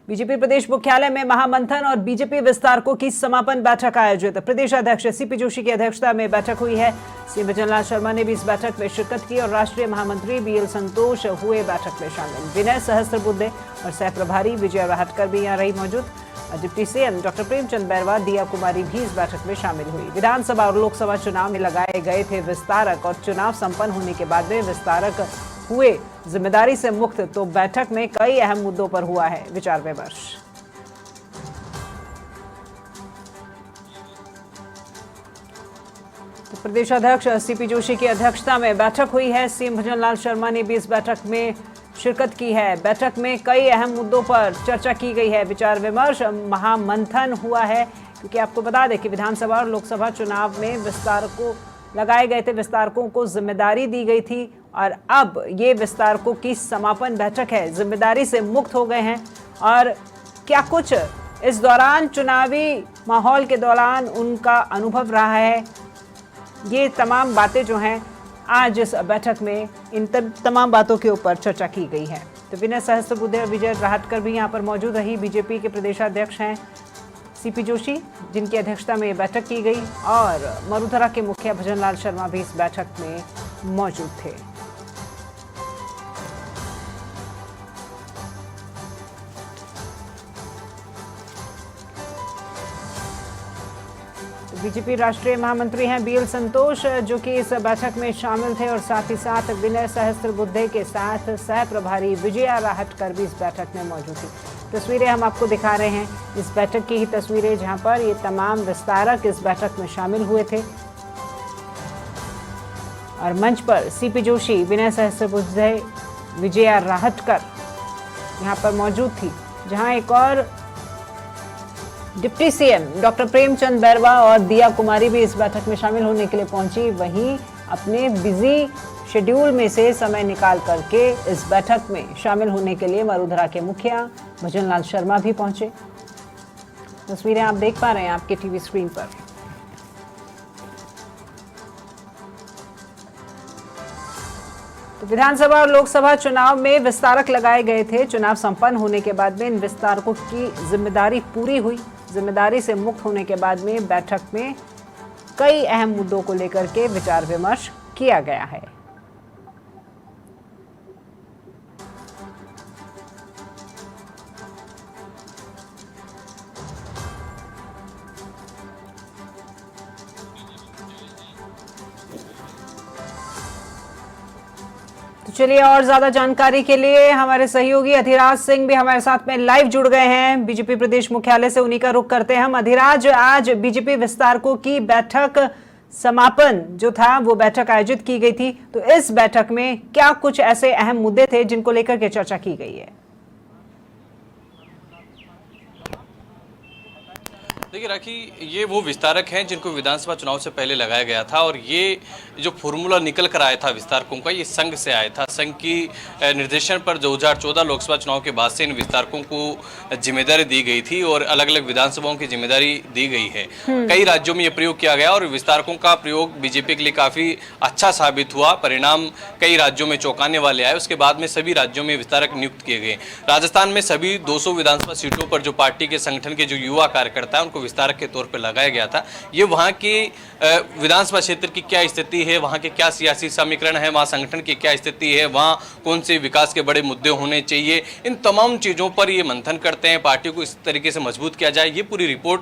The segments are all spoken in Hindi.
बीजेपी प्रदेश मुख्यालय में महामंथन और बीजेपी विस्तारकों की समापन बैठक आयोजित। प्रदेश अध्यक्ष सीपी जोशी की अध्यक्षता में बैठक हुई है। सीएम भजनलाल शर्मा ने भी इस बैठक में शिरकत की और राष्ट्रीय महामंत्री बीएल संतोष हुए बैठक में शामिल। विनय सहस्त्रबुद्धे और सह प्रभारी विजया राहटकर भी यहाँ रही मौजूद। Deputy CM doctor Premchand Bairwa, दिया कुमारी भी इस बैठक में शामिल हुई। विधानसभा और लोकसभा चुनाव में लगाए गए थे विस्तारक और चुनाव संपन्न होने के बाद में विस्तारक हुए जिम्मेदारी से मुक्त, तो बैठक में कई अहम मुद्दों पर हुआ है विचार विमर्श। तो प्रदेश अध्यक्ष सीपी जोशी की अध्यक्षता में बैठक हुई है। सीएम भजनलाल शर्मा ने भी इस बैठक में शिरकत की है। बैठक में कई अहम मुद्दों पर चर्चा की गई है, विचार विमर्श, महामंथन हुआ है। क्योंकि आपको बता दें कि विधानसभा और लोकसभा चुनाव में विस्तारकों लगाए गए थे, विस्तारकों को जिम्मेदारी दी गई थी और अब ये विस्तारकों की समापन बैठक है। जिम्मेदारी से मुक्त हो गए हैं और क्या कुछ इस दौरान चुनावी माहौल के दौरान उनका अनुभव रहा है, ये तमाम बातें जो हैं आज इस बैठक में इन तमाम बातों के ऊपर चर्चा की गई है। तो विनय सहस्त्रबुद्धे और विजय राहटकर भी यहाँ पर मौजूद रही। बीजेपी के प्रदेशाध्यक्ष हैं सीपी जोशी, जिनकी अध्यक्षता में बैठक की गई, और मरुधरा के मुखिया भजनलाल शर्मा भी इस बैठक में मौजूद थे। बीजेपी राष्ट्रीय महामंत्री हैं बीएल संतोष, जो कि इस बैठक में शामिल थे, और साथ ही साथ विनय सहस्त्रबुद्धे के साथ सह प्रभारी विजया राहटकर भी इस बैठक में मौजूद थी। तस्वीरें हम आपको दिखा रहे हैं, इस बैठक की ही तस्वीरें, जहां पर ये तमाम विस्तारक इस बैठक में शामिल हुए थे और मंच पर सीपी जोशी, विनय सहस्त्रबुद्धे, विजया राहटकर यहां पर मौजूद थी। जहां एक और deputy CM doctor Premchand Bairwa और दिया कुमारी भी इस बैठक में शामिल होने के लिए पहुंची। वहीं अपने बिजी शेड्यूल में से समय निकाल करके इस बैठक में शामिल होने के लिए मरुधरा के मुखिया भजनलाल शर्मा भी पहुंचे। तस्वीरें आप देख पा रहे हैं आपके टीवी स्क्रीन पर। तो विधानसभा और लोकसभा चुनाव में विस्तारक लगाए गए थे। चुनाव संपन्न होने के बाद में इन विस्तारकों की जिम्मेदारी पूरी हुई। जिम्मेदारी से मुक्त होने के बाद में बैठक में कई अहम मुद्दों को लेकर के विचार विमर्श किया गया है। तो चलिए, और ज्यादा जानकारी के लिए हमारे सहयोगी अधिराज सिंह भी हमारे साथ में लाइव जुड़ गए हैं बीजेपी प्रदेश मुख्यालय से। उन्हीं का रुख करते हैं हम। अधिराज, आज बीजेपी विस्तारकों की बैठक समापन जो था वो बैठक आयोजित की गई थी, तो इस बैठक में क्या कुछ ऐसे अहम मुद्दे थे जिनको लेकर के चर्चा की गई है? देखिए राखी, ये वो विस्तारक हैं जिनको विधानसभा चुनाव से पहले लगाया गया था, और ये जो फॉर्मूला निकल कर आया था विस्तारकों का, ये संघ से आया था। संघ की निर्देशन पर 2014 लोकसभा चुनाव के बाद से इन विस्तारकों को जिम्मेदारी दी गई थी और अलग अलग विधानसभाओं की जिम्मेदारी दी गई है। कई राज्यों में ये प्रयोग किया गया और विस्तारकों का प्रयोग बीजेपी के लिए काफ़ी अच्छा साबित हुआ। परिणाम कई राज्यों में चौंकाने वाले आए। उसके बाद में सभी राज्यों में विस्तारक नियुक्त किए गए। राजस्थान में सभी 200 विधानसभा सीटों पर जो पार्टी के संगठन के जो युवा कार्यकर्ता है उनको विस्तारक के तौर पर लगाया गया था। ये वहाँ की विधानसभा क्षेत्र की क्या स्थिति है, वहाँ के क्या सियासी समीकरण है, वहाँ संगठन की क्या स्थिति है, वहाँ कौन से विकास के बड़े मुद्दे होने चाहिए, इन तमाम चीज़ों पर ये मंथन करते हैं। पार्टी को इस तरीके से मजबूत किया जाए, ये पूरी रिपोर्ट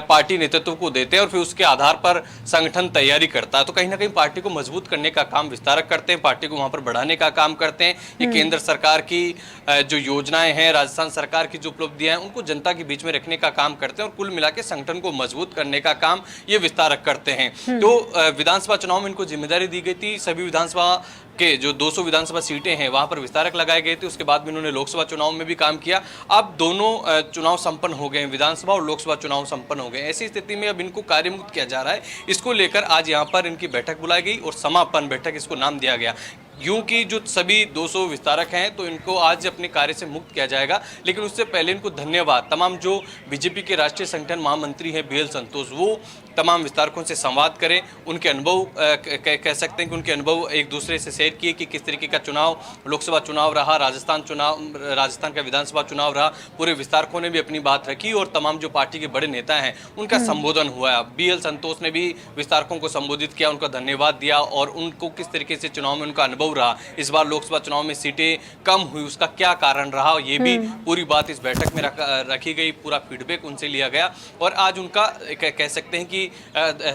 पार्टी नेतृत्व को देते हैं और फिर उसके आधार पर संगठन तैयारी करता है। तो कहीं ना कहीं पार्टी को मजबूत करने का काम विस्तारक करते हैं, पार्टी को वहाँ पर बढ़ाने का काम करते हैं। ये केंद्र सरकार की जो योजनाएं हैं, राजस्थान सरकार की जो उपलब्धियां हैं, उनको जनता के बीच में रखने का काम करते हैं और कुल मिला के संगठन को मजबूत करने का काम ये विस्तारक करते हैं। तो विधानसभा चुनाव में इनको जिम्मेदारी दी गई थी। सभी विधानसभा के जो 200 विधानसभा सीटें हैं वहां पर विस्तारक लगाए गए थे। उसके बाद में इन्होंने लोकसभा चुनाव में भी काम किया। अब दोनों चुनाव संपन्न हो गए, विधानसभा और लोकसभा चुनाव संपन्न हो गए। ऐसी स्थिति में अब इनको कार्यमुक्त किया जा रहा है। इसको लेकर आज यहाँ पर इनकी बैठक बुलाई गई और समापन बैठक इसको नाम दिया गया। यूं कि जो सभी 200 विस्तारक हैं तो इनको आज अपने कार्य से मुक्त किया जाएगा, लेकिन उससे पहले इनको धन्यवाद तमाम जो बीजेपी के राष्ट्रीय संगठन महामंत्री हैं बीएल संतोष, वो तमाम विस्तारकों से संवाद करें, उनके अनुभव कह सकते हैं कि उनके अनुभव एक दूसरे से शेयर किए कि किस तरीके का चुनाव, लोकसभा चुनाव रहा, राजस्थान का विधानसभा चुनाव रहा। पूरे विस्तारकों ने भी अपनी बात रखी और तमाम जो पार्टी के बड़े नेता हैं उनका संबोधन हुआ। BL संतोष ने भी विस्तारकों को संबोधित किया, उनका धन्यवाद दिया और उनको किस तरीके से चुनाव में उनका अनुभव रहा, इस बार लोकसभा चुनाव में सीटें कम हुई उसका क्या कारण रहा, ये भी पूरी बात इस बैठक में रखी गई। पूरा फीडबैक उनसे लिया गया और आज उनका कह सकते हैं कि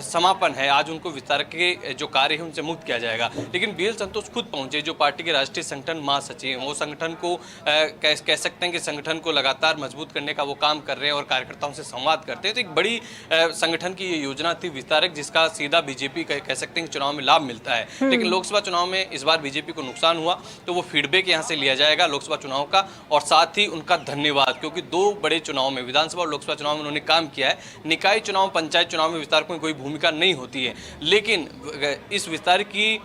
समापन है। आज उनको विस्तारक के जो कार्य है उनसे मुक्त किया जाएगा। लेकिन BL संतोष खुद पहुंचे, जो पार्टी के राष्ट्रीय संगठन महासचिव हैं, वो संगठन को कह सकते हैं कि संगठन को लगातार मजबूत करने का वो काम कर रहे हैं और कार्यकर्ताओं से संवाद करते हैं। तो एक बड़ी संगठन की ये योजना थी विस्तारक, जिसका सीधा बीजेपी कह सकते हैं चुनाव में लाभ मिलता है। लेकिन लोकसभा चुनाव में इस बार बीजेपी को नुकसान हुआ, तो वो फीडबैक यहाँ से लिया जाएगा लोकसभा चुनाव का और साथ ही उनका धन्यवाद, क्योंकि दो बड़े चुनाव में, विधानसभा और लोकसभा चुनाव में उन्होंने काम किया है। निकाय चुनाव, पंचायत चुनाव में विस्तारकों की कोई भूमिका नहीं होती है, लेकिन इस विस्तार की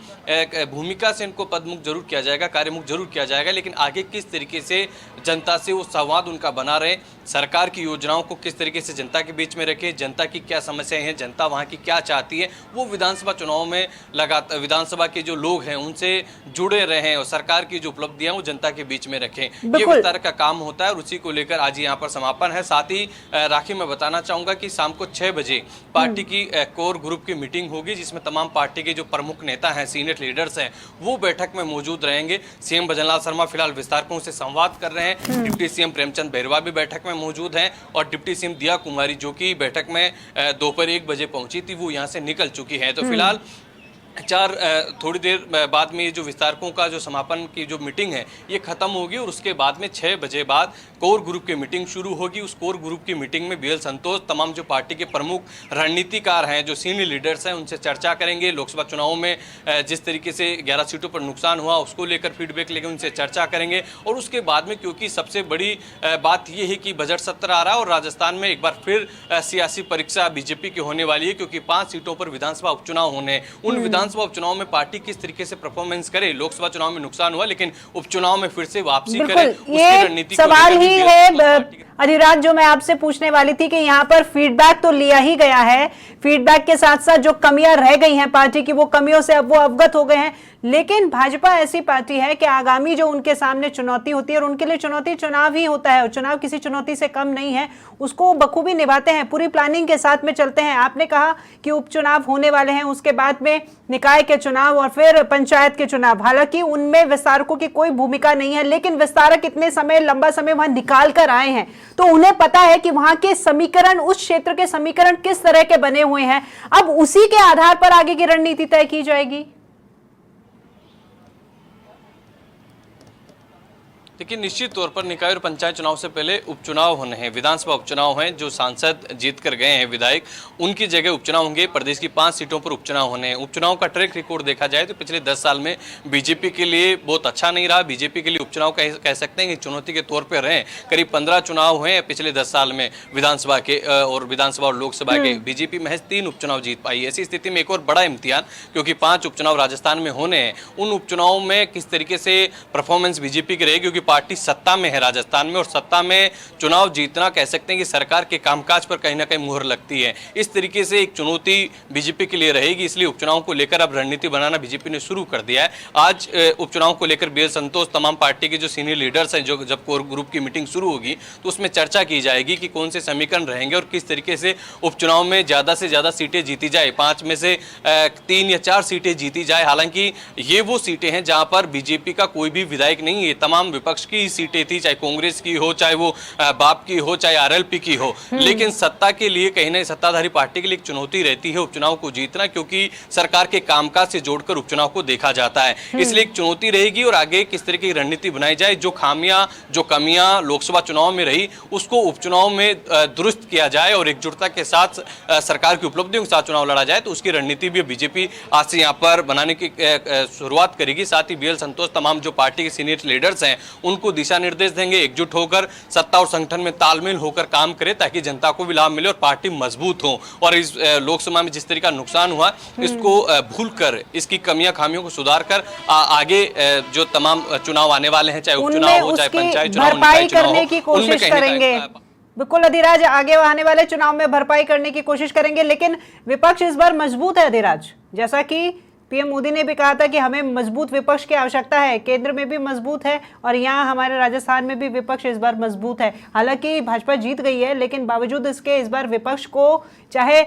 भूमिका से इनको पदमुक्त जरूर किया जाएगा, कार्यमुक्त जरूर किया जाएगा। लेकिन आगे किस तरीके से जनता से वो संवाद उनका बना रहे, सरकार की योजनाओं को किस तरीके से जनता के बीच में रखे, जनता की क्या समस्याएं हैं, जनता वहां की क्या चाहती है, वो विधानसभा चुनाव में लगातार विधानसभा के जो लोग हैं उनसे जुड़े रहें और सरकार की जो उपलब्धियां वो जनता के बीच में रखें। ये विस्तारक का काम होता है और उसी को लेकर आज यहाँ पर समापन है। साथ ही राखी मैं बताना चाहूंगा कि शाम को 6 बजे पार्टी की कोर ग्रुप की मीटिंग होगी, जिसमें तमाम पार्टी के जो प्रमुख नेता हैं, सीनियर लीडर्स हैं, वो बैठक में मौजूद रहेंगे। सीएम भजनलाल शर्मा फिलहाल विस्तारकों से संवाद कर रहे हैं, डिप्टी सीएम प्रेमचंद बैरवा भी बैठक में मौजूद हैं और डिप्टी सीएम दिया कुमारी, जो कि बैठक में दोपहर 1 बजे पहुंची थी, वो यहाँ से निकल चुकी है। तो फिलहाल थोड़ी देर बाद में ये जो विस्तारकों का जो समापन की जो मीटिंग है ये खत्म होगी और उसके बाद में 6 बजे बाद कोर ग्रुप की मीटिंग शुरू होगी। उस कोर ग्रुप की मीटिंग में BL संतोष तमाम जो पार्टी के प्रमुख रणनीतिकार हैं, जो सीनियर लीडर्स हैं, उनसे चर्चा करेंगे। लोकसभा चुनाव में जिस तरीके से 11 सीटों पर नुकसान हुआ उसको लेकर फीडबैक लेकर उनसे चर्चा करेंगे और उसके बाद में, क्योंकि सबसे बड़ी बात यह है कि बजट सत्र आ रहा है और राजस्थान में एक बार फिर सियासी परीक्षा बीजेपी की होने वाली है, क्योंकि 5 सीटों पर विधानसभा उपचुनाव होने। उन विधानसभा उपचुनाव में पार्टी किस तरीके से परफॉर्मेंस करे, लोकसभा चुनाव में नुकसान हुआ लेकिन उपचुनाव में फिर से वापसी करे, उसकी रणनीति सवाल ही है अधिराज जो मैं आपसे पूछने वाली थी कि यहाँ पर फीडबैक तो लिया ही गया है, फीडबैक के साथ साथ जो कमियां रह गई हैं पार्टी की, वो कमियों से अब वो अवगत हो गए हैं। लेकिन भाजपा ऐसी पार्टी है कि आगामी जो उनके सामने चुनौती होती है, और उनके लिए चुनौती चुनाव ही होता है और चुनाव किसी चुनौती से कम नहीं है, उसको बखूबी निभाते हैं, पूरी प्लानिंग के साथ में चलते हैं। आपने कहा कि उपचुनाव होने वाले हैं, उसके बाद में निकाय के चुनाव और फिर पंचायत के चुनाव। हालांकि उनमें विस्तारकों की कोई भूमिका नहीं है, लेकिन विस्तारक इतने समय, लंबा समय वहां निकाल कर आए हैं तो उन्हें पता है कि वहां के समीकरण, उस क्षेत्र के समीकरण किस तरह के बने हुए हैं। अब उसी के आधार पर आगे की रणनीति तय की जाएगी। देखिए, निश्चित तौर पर निकाय और पंचायत चुनाव से पहले उपचुनाव होने हैं, विधानसभा उपचुनाव हैं। जो सांसद जीत कर गए हैं, विधायक, उनकी जगह उपचुनाव होंगे। प्रदेश की 5 सीटों पर उपचुनाव होने हैं। उपचुनाव का ट्रैक रिकॉर्ड देखा जाए तो पिछले 10 साल में बीजेपी के लिए बहुत अच्छा नहीं रहा। बीजेपी के लिए उपचुनाव कह सकते हैं कि चुनौती के तौर पर रहे। करीब 15 चुनाव हुए पिछले 10 साल में विधानसभा के और लोकसभा के। बीजेपी महज 3 उपचुनाव जीत पाई। ऐसी स्थिति में एक और बड़ा इम्तिहान, क्योंकि 5 उपचुनाव राजस्थान में होने हैं, उन उपचुनाव में किस तरीके से परफॉर्मेंस बीजेपी की रहेगी, क्योंकि पार्टी सत्ता में है राजस्थान में और सत्ता में चुनाव जीतना कह सकते हैं कि सरकार के कामकाज पर कहीं ना कहीं मुहर लगती है। इस तरीके से एक चुनौती बीजेपी के लिए रहेगी, इसलिए उपचुनाव को लेकर अब रणनीति बनाना बीजेपी ने शुरू कर दिया है। आज उपचुनाव को लेकर BL संतोष, तमाम पार्टी के जो सीनियर लीडर्स हैं, जो जब कोर ग्रुप की मीटिंग शुरू होगी तो उसमें चर्चा की जाएगी कि कौन से समीकरण रहेंगे और किस तरीके से उपचुनाव में ज्यादा से ज्यादा सीटें जीती जाए। 5 में से 3 या 4 सीटें जीती जाए। हालांकि ये वो सीटें हैं जहां पर बीजेपी का कोई भी विधायक नहीं है, तमाम विपक्ष की सीटें थी, चाहे कांग्रेस की हो, चाहे वो बाप की हो, चाहे RLP की हो। लेकिन सत्ता के लिए कहीं ना सत्ताधारी पार्टी के लिए एक चुनौती रहती है उपचुनाव को जीतना, क्योंकि सरकार के कामकाज से जोड़कर उपचुनाव को देखा जाता है। इसलिए एक चुनौती रहेगी और आगे किस तरह की रणनीति बनाई जाए, जो खामियां, जो कमियां लोकसभा चुनाव में रही उसको उपचुनाव में दुरुस्त किया जाए और एकजुटता के साथ सरकार की उपलब्धियों के साथ चुनाव लड़ा जाए, तो उसकी रणनीति भी बीजेपी आज से यहाँ पर बनाने की शुरुआत करेगी। साथ ही BL संतोष तमाम जो पार्टी के सीनियर लीडर्स हैं उनको दिशा निर्देश देंगे, एकजुट होकर सत्ता और संगठन में तालमेल होकर काम करे ताकि जनता को भी लाभ मिले और पार्टी मजबूत हो। और इस लोकसभा में जिस तरीके का नुकसान हुआ इसको भूलकर, इसकी कमियां खामियों को सुधार कर आगे जो तमाम चुनाव आने वाले हैं, चाहे उपचुनाव हो, चाहे पंचायत चुनाव, निकाय चुनाव हो, करने की कोशिश करेंगे। बिल्कुल अधिराज, आगे आने वाले चुनाव में भरपाई करने की कोशिश करेंगे, लेकिन विपक्ष इस बार मजबूत है अधिराज। जैसा कि पीएम मोदी ने भी कहा था कि हमें मजबूत विपक्ष की आवश्यकता है, केंद्र में भी मजबूत है और यहाँ हमारे राजस्थान में भी विपक्ष इस बार मजबूत है। हालांकि भाजपा जीत गई है, लेकिन बावजूद इसके इस बार विपक्ष को चाहे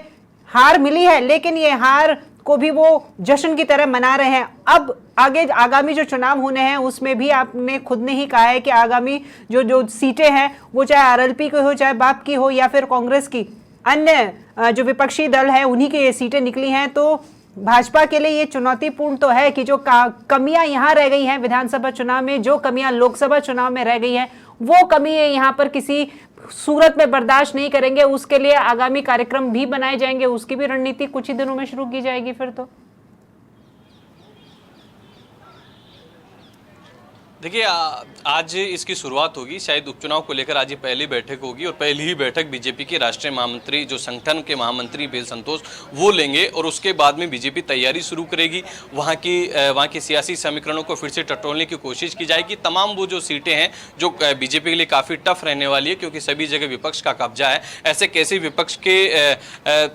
हार मिली है, लेकिन ये हार को भी वो जश्न की तरह मना रहे हैं। अब आगे आगामी जो चुनाव होने हैं उसमें भी आपने खुद ने ही कहा है कि आगामी जो सीटें हैं वो चाहे आरएलपी की हो, चाहे बाप की हो या फिर कांग्रेस की, अन्य जो विपक्षी दल है उन्हीं की ये सीटें निकली हैं। तो भाजपा के लिए ये चुनौतीपूर्ण तो है कि जो कमियां यहाँ रह गई हैं विधानसभा चुनाव में, जो कमियां लोकसभा चुनाव में रह गई हैं, वो कमी यहाँ पर किसी सूरत में बर्दाश्त नहीं करेंगे। उसके लिए आगामी कार्यक्रम भी बनाए जाएंगे, उसकी भी रणनीति कुछ ही दिनों में शुरू की जाएगी फिर तो। देखिए, आज इसकी शुरुआत होगी, शायद उपचुनाव को लेकर आज ये पहली बैठक होगी और पहली ही बैठक बीजेपी के राष्ट्रीय महामंत्री, जो संगठन के महामंत्री बेल संतोष, वो लेंगे और उसके बाद में बीजेपी तैयारी शुरू करेगी। वहाँ की सियासी समीकरणों को फिर से टटोलने की कोशिश की जाएगी। तमाम वो जो सीटें हैं जो बीजेपी के लिए काफ़ी टफ रहने वाली है, क्योंकि सभी जगह विपक्ष का कब्जा है, ऐसे कैसे विपक्ष के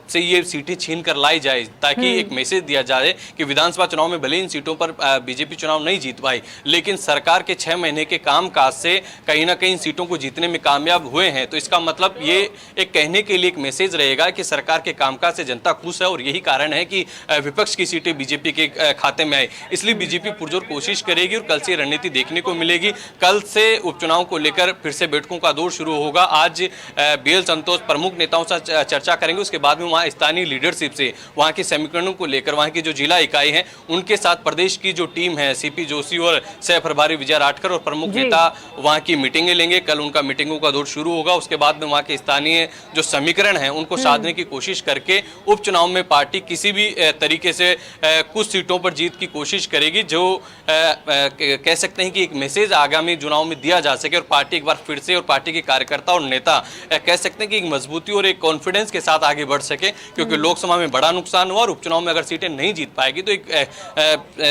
से ये सीटें छीन कर लाई जाए, ताकि एक मैसेज दिया जाए कि विधानसभा चुनाव में भले इन सीटों पर बीजेपी चुनाव नहीं जीत पाई, लेकिन सरकार के 6 महीने के कामकाज से कहीं ना कहीं सीटों को जीतने में कामयाब हुए हैं। तो इसका मतलब ये एक कहने के लिए एक मैसेज रहेगा कि सरकार के कामकाज से जनता खुश है और यही कारण है कि विपक्ष की सीटें बीजेपी के खाते में आई। इसलिए बीजेपी पुरजोर कोशिश करेगी और कल से रणनीति देखने को मिलेगी। कल से उपचुनाव को लेकर फिर से बैठकों का दौर शुरू होगा। आज बीएल संतोष प्रमुख नेताओं से चर्चा करेंगे, उसके बाद में वहाँ स्थानीय लीडरशिप से वहाँ के समीकरणों को लेकर वहाँ की जो जिला इकाई है उनके साथ प्रदेश की जो टीम है, सीपी जोशी और सह प्रभारी विजय राठकर और प्रमुख नेता वहां की मीटिंगें लेंगे। कल उनका मीटिंगों का दौर शुरू होगा। उसके बाद में वहां के स्थानीय जो समीकरण हैं उनको साधने की कोशिश करके उपचुनाव में पार्टी किसी भी तरीके से कुछ सीटों पर जीत की कोशिश करेगी, जो कह सकते हैं कि एक मैसेज आगामी चुनाव में दिया जा सके और पार्टी एक बार फिर से और पार्टी के कार्यकर्ता और नेता कह सकते हैं कि एक मजबूती और एक कॉन्फिडेंस के साथ आगे बढ़ सके, क्योंकि लोकसभा में बड़ा नुकसान हुआ और उपचुनाव में अगर सीटें नहीं जीत पाएगी तो एक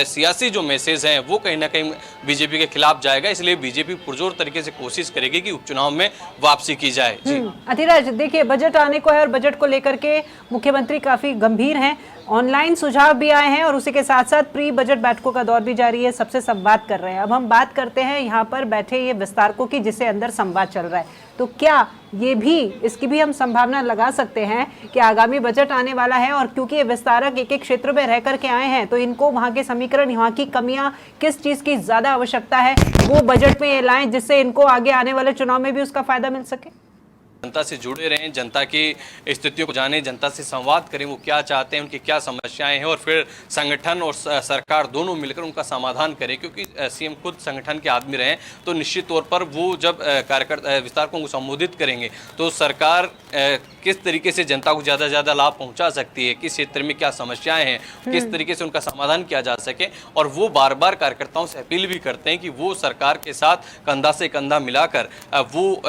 सियासी जो मैसेज है वो कहीं ना कहीं बीजेपी के खिलाफ जाएगा। इसलिए बीजेपी पुरजोर तरीके से कोशिश करेगी कि उपचुनाव में वापसी की जाए। जी अधिराज, देखिए बजट आने को है और बजट को लेकर के मुख्यमंत्री काफी गंभीर हैं। ऑनलाइन सुझाव भी आए हैं और उसी के साथ साथ प्री बजट बैठकों का दौर भी जारी है, सबसे संवाद कर रहे हैं। अब हम बात करते हैं यहाँ पर बैठे ये विस्तारकों की, जिससे अंदर संवाद चल रहा है। तो क्या ये भी, इसकी भी हम संभावना लगा सकते हैं कि आगामी बजट आने वाला है और क्योंकि ये विस्तारक एक एक क्षेत्र में रह करके आए हैं तो इनको वहाँ के समीकरण, यहाँ की कमियां, किस चीज़ की ज़्यादा आवश्यकता है वो बजट में ये लाएं, जिससे इनको आगे आने वाले चुनाव में भी उसका फायदा मिल सके। जनता से जुड़े रहें, जनता की स्थितियों को जानें, जनता से संवाद करें, वो क्या चाहते हैं, उनकी क्या समस्याएं हैं और फिर संगठन और सरकार दोनों मिलकर उनका समाधान करें। क्योंकि सीएम खुद संगठन के आदमी रहे तो निश्चित तौर पर वो जब कार्यकर्ता विस्तारकों को संबोधित करेंगे तो सरकार किस तरीके से जनता को ज़्यादा से ज़्यादा लाभ पहुँचा सकती है, किस क्षेत्र में क्या समस्याएँ हैं, किस तरीके से उनका समाधान किया जा सके। और वो बार बार कार्यकर्ताओं से अपील भी करते हैं कि वो सरकार के साथ कंधा से कंधा मिलाकर वो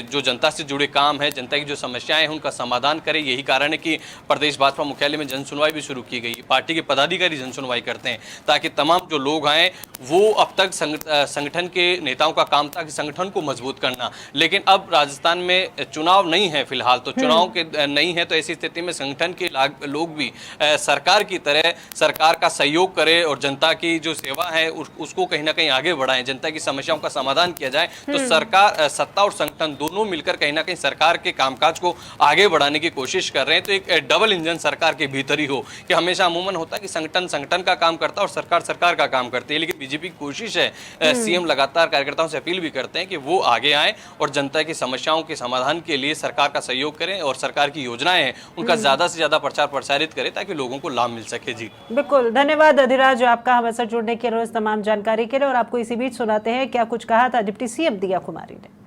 जो जनता से जुड़े काम है, जनता की जो समस्याएं हैं उनका समाधान करें। यही कारण है कि प्रदेश भाजपा मुख्यालय में जन सुनवाई भी शुरू की गई। पार्टी के पदाधिकारी जन सुनवाई करते हैं ताकि तमाम जो लोग आए, वो अब तक संगठन के नेताओं का काम था कि संगठन को मजबूत करना, लेकिन अब राजस्थान में चुनाव नहीं है फिलहाल, तो चुनाव के नहीं है, तो ऐसी स्थिति में संगठन के लोग भी सरकार की तरह सरकार का सहयोग करें और जनता की जो सेवा है उसको कहीं ना कहीं आगे बढ़ाएं, जनता की समस्याओं का समाधान किया जाए। तो सरकार, सत्ता और संगठन दोनों मिलकर कहीं ना कहीं सरकार के कामकाज को आगे बढ़ाने की कोशिश कर रहे हैं। तो एक डबल इंजन सरकार के भीतर ही हो, कि हमेशा अमूमन होता है कि संगठन का काम करता है और सरकार का काम करती है, लेकिन बीजेपी की कोशिश है, सीएम लगातार कार्यकर्ताओं से अपील भी करते हैं कि वो आगे आए और जनता की समस्याओं के समाधान के लिए सरकार का सहयोग करें और सरकार की योजनाएं हैं उनका ज्यादा से ज्यादा प्रचार प्रसारित करें ताकि लोगों को लाभ मिल सके। जी बिल्कुल, धन्यवाद अधिराज आपका हमारे साथ जुड़ने के लिए, इस तमाम जानकारी के लिए। और आपको इसी बीच सुनाते हैं क्या कुछ कहा था डिप्टी सीएम दिया कुमारी ने।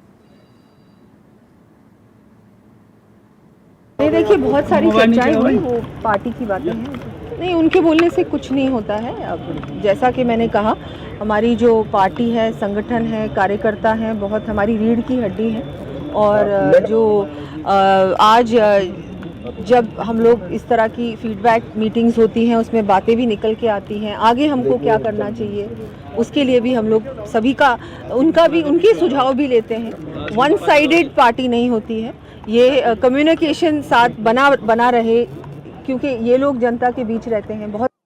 नहीं, देखिए बहुत सारी चर्चाएं हुई, वो पार्टी की बातें हैं, नहीं उनके बोलने से कुछ नहीं होता है। अब जैसा कि मैंने कहा, हमारी जो पार्टी है, संगठन है, कार्यकर्ता हैं, बहुत हमारी रीढ़ की हड्डी है। और जो आज जब हम लोग इस तरह की फीडबैक मीटिंग्स होती हैं उसमें बातें भी निकल के आती हैं, आगे हमको क्या करना चाहिए उसके लिए भी हम लोग सभी का उनके सुझाव भी लेते हैं। वन साइडेड पार्टी नहीं होती है, ये कम्युनिकेशन साथ बना रहे, क्योंकि ये लोग जनता के बीच रहते हैं। बहुत